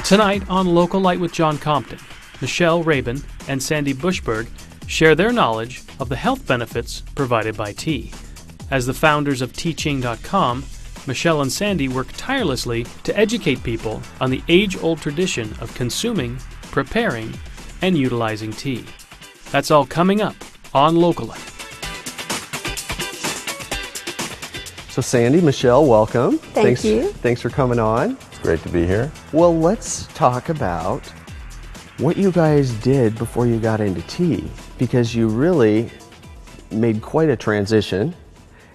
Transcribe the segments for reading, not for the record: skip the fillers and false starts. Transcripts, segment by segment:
Tonight on Localite with John Compton, Michelle, Rabin, and Sandy Bushberg share their knowledge of the health benefits provided by tea. As the founders of TChing-com, Michelle and Sandy work tirelessly to educate people on the age-old tradition of consuming, preparing, and utilizing tea. That's all coming up on Localite. So Sandy, Michelle, welcome. Thank you. Thanks for coming on. It's great to be here. Well, let's talk about what you guys did before you got into tea, because you really made quite a transition.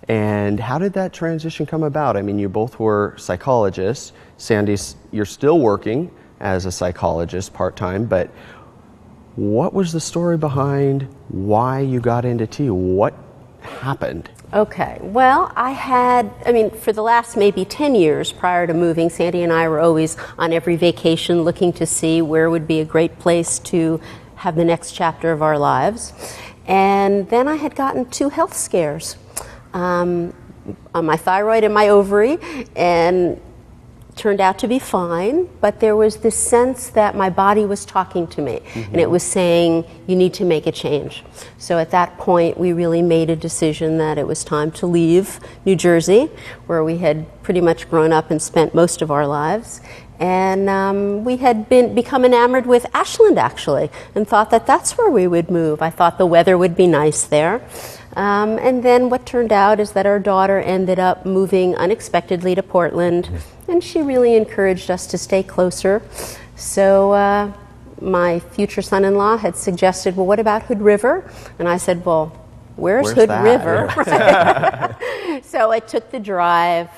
And how did that transition come about? I mean, you both were psychologists. Sandy, you're still working as a psychologist part-time, but what was the story behind why you got into tea? What happened? Okay, well, for the last maybe 10 years prior to moving, Sandy and I were always on every vacation looking to see where would be a great place to have the next chapter of our lives. And then I had gotten 2 health scares on my thyroid and my ovary, and turned out to be fine, but there was this sense that my body was talking to me, and it was saying, you need to make a change. So at that point, we really made a decision that it was time to leave New Jersey, where we had pretty much grown up and spent most of our lives. And we had become enamored with Ashland, actually, and thought that that's where we would move. I thought the weather would be nice there. And then what turned out is that our daughter ended up moving unexpectedly to Portland, and she really encouraged us to stay closer. So my future son-in-law had suggested, well, what about Hood River? And I said, well, where's Hood that? River? So I took the drive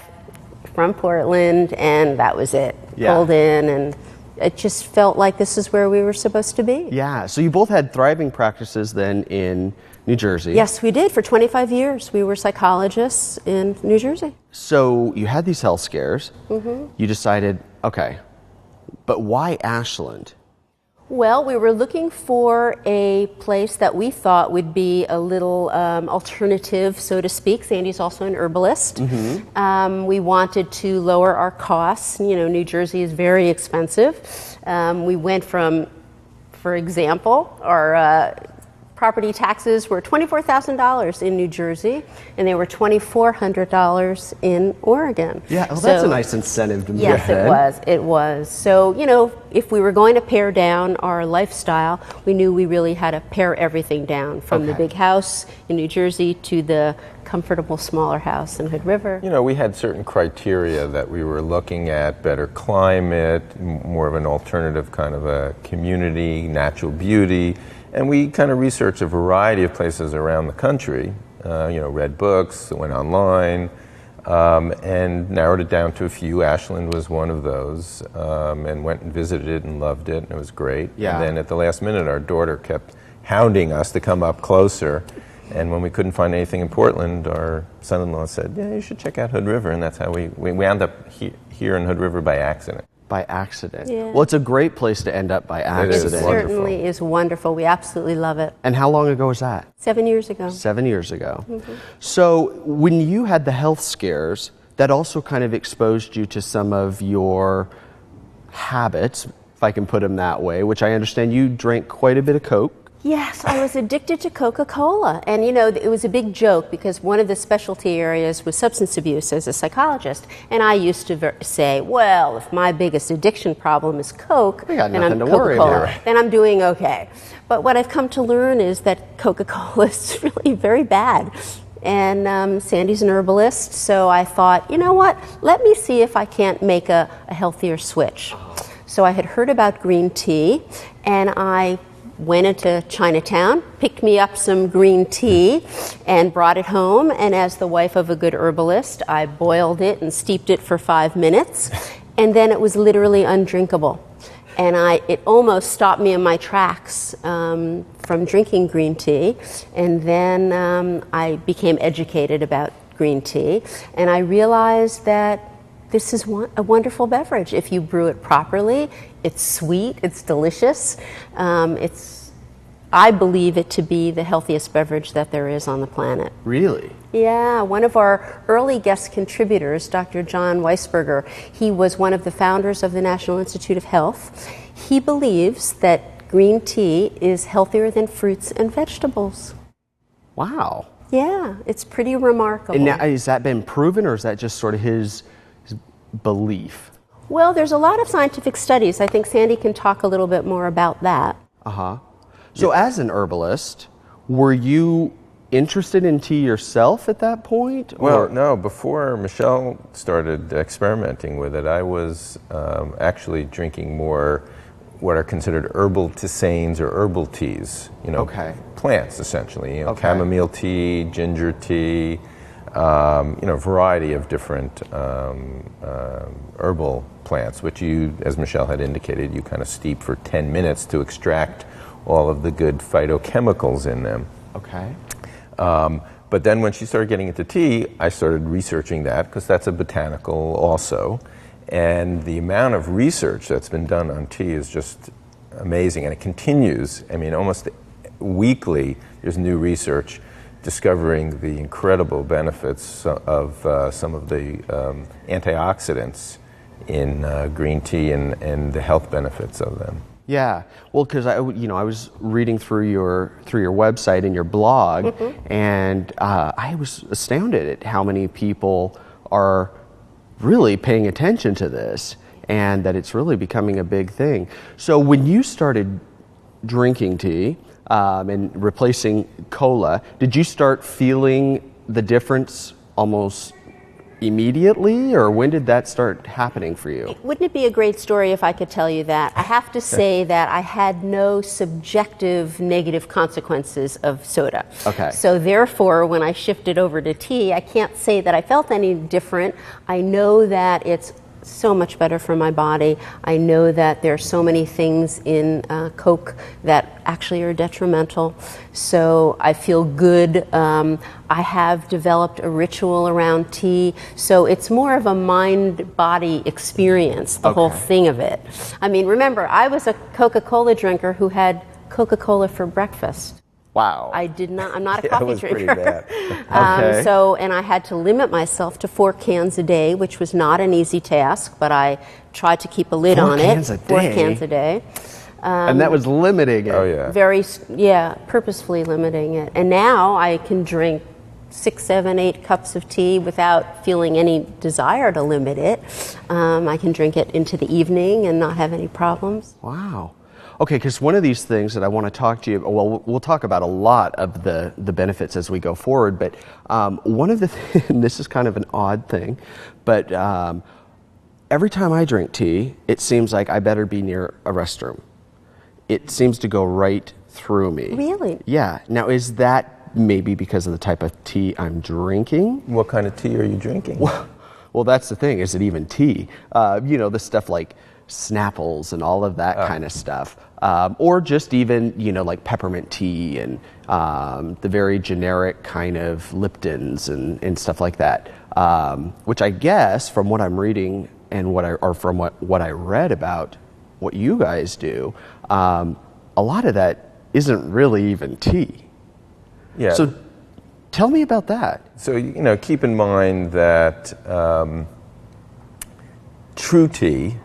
from Portland, and that was it. Yeah. Pulled in, and it just felt like this is where we were supposed to be. Yeah, so you both had thriving practices then in New Jersey. Yes, we did. For 25 years, we were psychologists in New Jersey. So you had these health scares. You decided, okay, but why Ashland? Well, we were looking for a place that we thought would be a little alternative, so to speak. Sandy's also an herbalist. We wanted to lower our costs. You know, New Jersey is very expensive. We went from, for example, our property taxes were $24,000 in New Jersey, and they were $2,400 in Oregon. Yeah, well, that's a nice incentive to move. Yes, it was. So, you know, if we were going to pare down our lifestyle, we knew we really had to pare everything down, from the big house in New Jersey to the comfortable smaller house in Hood River. You know, we had certain criteria that we were looking at: better climate, more of an alternative kind of a community, natural beauty. And we kind of researched a variety of places around the country, read books, went online, and narrowed it down to a few. Ashland was one of those, and went and visited it and loved it, and it was great. Yeah. And then at the last minute, our daughter kept hounding us to come up closer. And when we couldn't find anything in Portland, our son-in-law said, yeah, you should check out Hood River. And that's how we wound up here in Hood River by accident. By accident. Yeah. Well, it's a great place to end up by accident. It certainly is wonderful. We absolutely love it. And how long ago was that? 7 years ago. 7 years ago. So when you had the health scares, that also kind of exposed you to some of your habits, if I can put them that way, which I understand you drank quite a bit of Coke. Yes, I was addicted to Coca-Cola. And, you know, it was a big joke because one of the specialty areas was substance abuse as a psychologist. And I used to say, well, if my biggest addiction problem is Coke, We got then nothing I'm to worry Coca-Cola, about. then I'm doing okay. But what I've come to learn is that Coca-Cola is really very bad. And Sandy's an herbalist, so I thought, you know what, let me see if I can't make a healthier switch. So I had heard about green tea, and I went into Chinatown, picked me up some green tea, and brought it home. And as the wife of a good herbalist, I boiled it and steeped it for 5 minutes, and then it was literally undrinkable. And it almost stopped me in my tracks from drinking green tea. And then I became educated about green tea, and I realized that this is a wonderful beverage. If you brew it properly, it's sweet, it's delicious. I believe it to be the healthiest beverage that there is on the planet. Really? Yeah, one of our early guest contributors, Dr. John Weisberger, he was one of the founders of the National Institute of Health. He believes that green tea is healthier than fruits and vegetables. Wow. Yeah, it's pretty remarkable. And now, has that been proven, or is that just sort of his belief? Well, there's a lot of scientific studies. I think Sandy can talk a little bit more about that. Uh-huh. So as an herbalist, were you interested in tea yourself at that point? Well, no, before Michelle started experimenting with it, I was actually drinking more what are considered herbal tisanes or herbal teas, plants essentially, chamomile tea, ginger tea, a variety of different herbal plants, which you, as Michelle had indicated, you kind of steep for 10 minutes to extract all of the good phytochemicals in them. Okay. But then when she started getting into tea, I started researching that, because that's a botanical also. And the amount of research that's been done on tea is just amazing, and it continues. I mean, almost weekly, there's new research discovering the incredible benefits of some of the antioxidants in green tea and the health benefits of them. Yeah, well, because I was reading through your website and your blog, and I was astounded at how many people are really paying attention to this, and that it's really becoming a big thing. So when you started drinking tea and replacing cola, did you start feeling the difference almost immediately, or when did that start happening for you? Wouldn't it be a great story if I could tell you that? I have to say that I had no subjective negative consequences of soda. Okay. So therefore, when I shifted over to tea, I can't say that I felt any different. I know that it's so much better for my body. I know that there are so many things in Coke that actually are detrimental. So I feel good. I have developed a ritual around tea. So it's more of a mind-body experience, the whole thing of it. I mean, remember, I was a Coca-Cola drinker who had Coca-Cola for breakfast. Wow. I'm not a coffee That was drinker. pretty bad. And I had to limit myself to 4 cans a day, which was not an easy task, but I tried to keep a lid 4 on cans it. a 4 day? cans a day. And that was limiting it. Oh, yeah. Purposefully limiting it. And now I can drink 6, 7, 8 cups of tea without feeling any desire to limit it. I can drink it into the evening and not have any problems. Wow. Okay, because one of these things that I want to talk to you, well, we'll talk about a lot of the benefits as we go forward, but one of the and this is kind of an odd thing, but every time I drink tea, it seems like I better be near a restroom. It seems to go right through me. Really? Yeah. Now, is that maybe because of the type of tea I'm drinking? What kind of tea are you drinking? Well, that's the thing. Is it even tea? The stuff like Snapples and all of that kind of stuff. Or just even, like peppermint tea and the very generic kind of Liptons and stuff like that. Which I guess, from what I'm reading and from what I read about what you guys do, a lot of that isn't really even tea. Yeah. So tell me about that. So, keep in mind that true tea,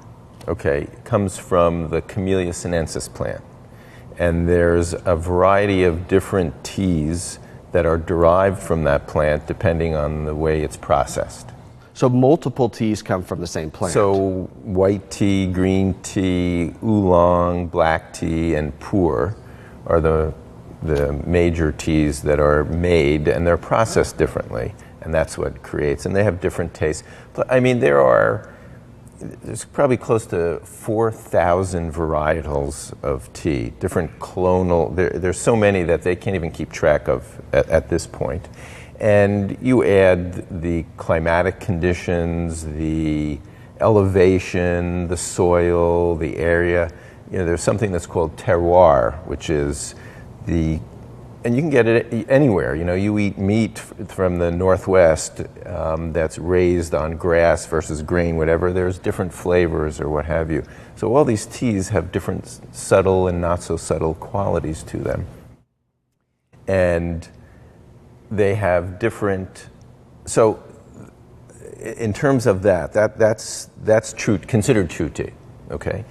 comes from the Camellia sinensis plant. And there's a variety of different teas that are derived from that plant depending on the way it's processed. So multiple teas come from the same plant. So white tea, green tea, oolong, black tea, and pu'er are the major teas that are made, and they're processed differently. And that's what creates, and they have different tastes. But, I mean, there's probably close to 4,000 varietals of tea, different clonal. There's so many that they can't even keep track of at this point. And you add the climatic conditions, the elevation, the soil, the area. There's something that's called terroir, which is and you can get it anywhere. You eat meat from the Northwest that's raised on grass versus grain, whatever. There's different flavors or what have you. So all these teas have different subtle and not so subtle qualities to them. and they have different. So, in terms of that's true, considered true tea. Okay.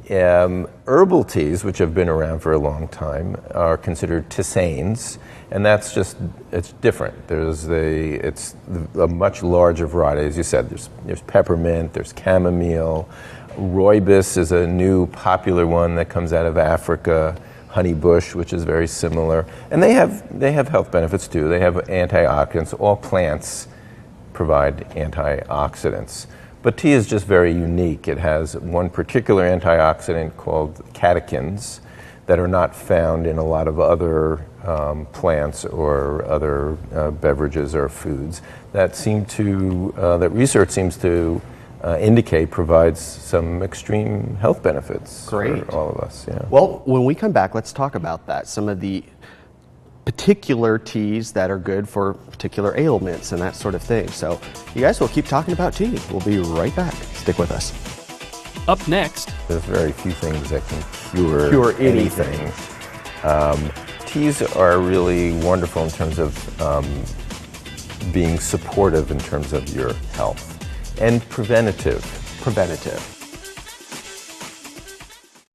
Herbal teas, which have been around for a long time, are considered tisanes, and that's just, it's different. It's a much larger variety. As you said, there's peppermint, there's chamomile, rooibos is a new popular one that comes out of Africa, honeybush, which is very similar, and they have health benefits too. They have antioxidants. All plants provide antioxidants. But tea is just very unique. It has one particular antioxidant called catechins that are not found in a lot of other plants or other beverages or foods that that research seems to indicate provides some extreme health benefits for all of us. Yeah. Well, when we come back, let's talk about that. Some of the particular teas that are good for particular ailments and that sort of thing. So you guys will keep talking about tea. We'll be right back. Stick with us. Up next, there's very few things that can cure anything. Teas are really wonderful in terms of being supportive in terms of your health and preventative.